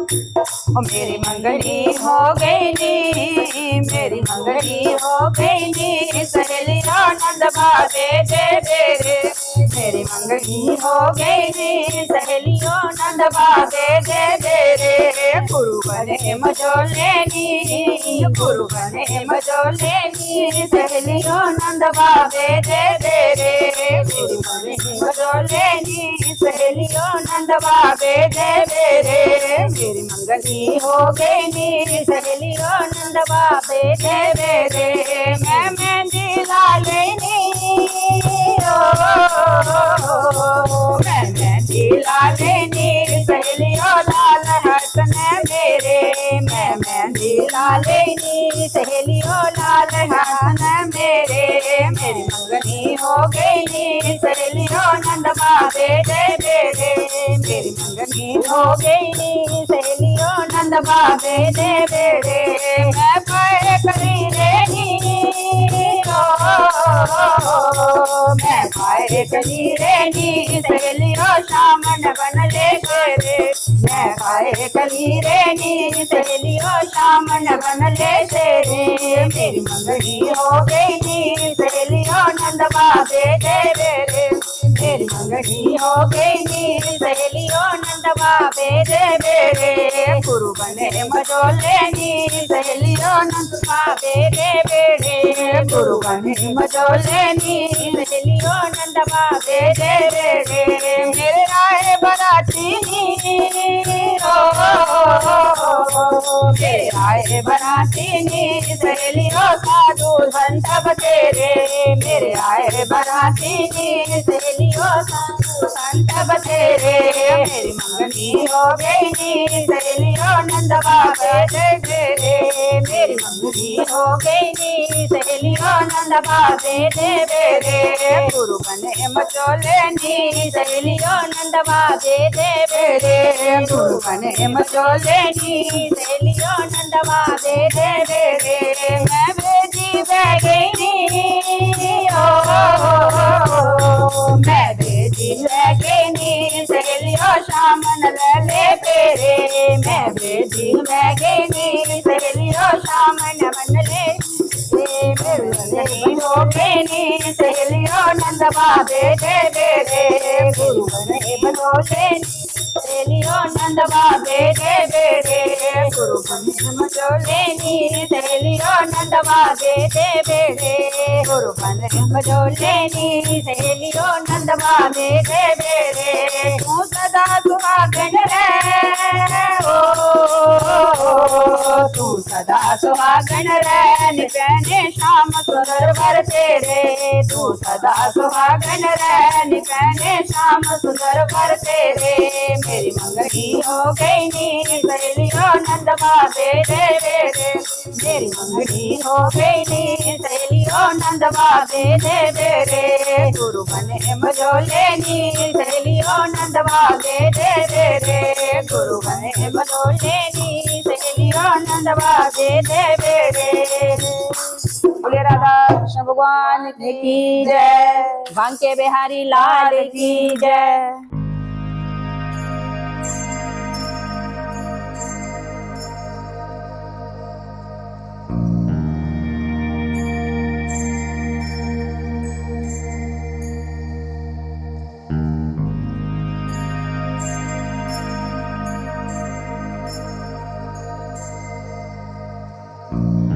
ओ मेरी मंगनी हो गई नी, मेरी मंगनी हो गई नी, सहेलियों नंद बाबे दे दे रे। मेरी मंगनी हो गई नी, सहेलियों नंद बाबे दे दे रे। गुरु बने मजोले नी, गुरु बने मजोले नी, सहेलियों नंद बाबे दे दे रे। गुरु बने मजोले नी, सहेलियों नंद बाबे दे दे रे। मेरी मंगनी हो गई नी, सहेलियों नंद बाबे दे दे रे। मैं मेहंदी ला लेनी, मैं मेहंदी ला लेनी, सहेलियों लाल हसन मेरे। मैं मेहंदी ला लेनी, सहेलियों लाल हसन मेरे। मेरी मंगनी हो गई नी, सहेलियों नंद बाबे दे दे रे। मेरी मंगनी हो गई नी, सहेलियों नंद बाबे दे दे रे। मैं पाए करी रे नी, मैं पाए करी रे नी, सहेलियों सामन बन ले तेरे। मैं पाए करी रे नी, सहेलियों सामन बन ले तेरे। मेरी मंगनी हो गई नी, सहेलियों नंद बाबे दे दे रे। मेरी मंगनी हो गई नी, सहेलियों नंद बाबे दे दे रे। गुरु बने मजोले नी, सहेलियों नंद बाबे दे दे रे। गुरु बने मजोले नी, सहेलियों नंद बाबे दे दे रे। मेरे आए बराती नी, मेरे आए बराती नी, सहेलियों साधु संत बतेरे। मेरे आए बराती नी, सहेलियों साधु संत बतेरे। मेरी मंगनी हो गई नी, सहेलियों नंद बाबे दे दे रे। मेरी मंगनी हो गई नी, सहेलियों नंद बाबे दे दे रे। गुरु बने मचोले नी, सहेलियों नंद बाबे दे दे रे। गुरु बने मचोले नी, सहेलियों नंद बाबे दे दे रे। मैं बेटी बह गई नी, मैं बेटी बह गई नी, सहेलियों सामन ले ले तेरे। मैं बेटी बह गई नी, सहेलियों सामन बन ले। मेरी हो गई नी, सहेलियों नंद बाबे दे दे रे। गुरु बने मजोले नी, सहेलियों नंद बाबे दे दे रे। गुरु बने मजोले नी, सहेलियों नंद बाबे दे दे रे। गुरु बने मजोले नी, सहेलियों नंद बाबे दे दे रे। तू सदा सुहागन रे, तू सदा सुहागन रे, निपहने श्याम सुंदर वर तेरे। तू सदा सुहागन रे, निपहने श्याम सुंदर वर तेरे। मेरी मंगनी हो गई नी, सहेलियों नंद बाबे दे दे रे। मेरी मंगनी हो गई नी, सहेलियों नंद बाबे दे दे रे। गुरु बने मजोले नी, सहेलियों नंद बाबे दे दे रे। गुरु बने मजोले नी, सहेलियों नंद बाबे दे दे रे। बोले राधा कृष्ण भगवान की जय, बांके बिहारी लाल की जय। you.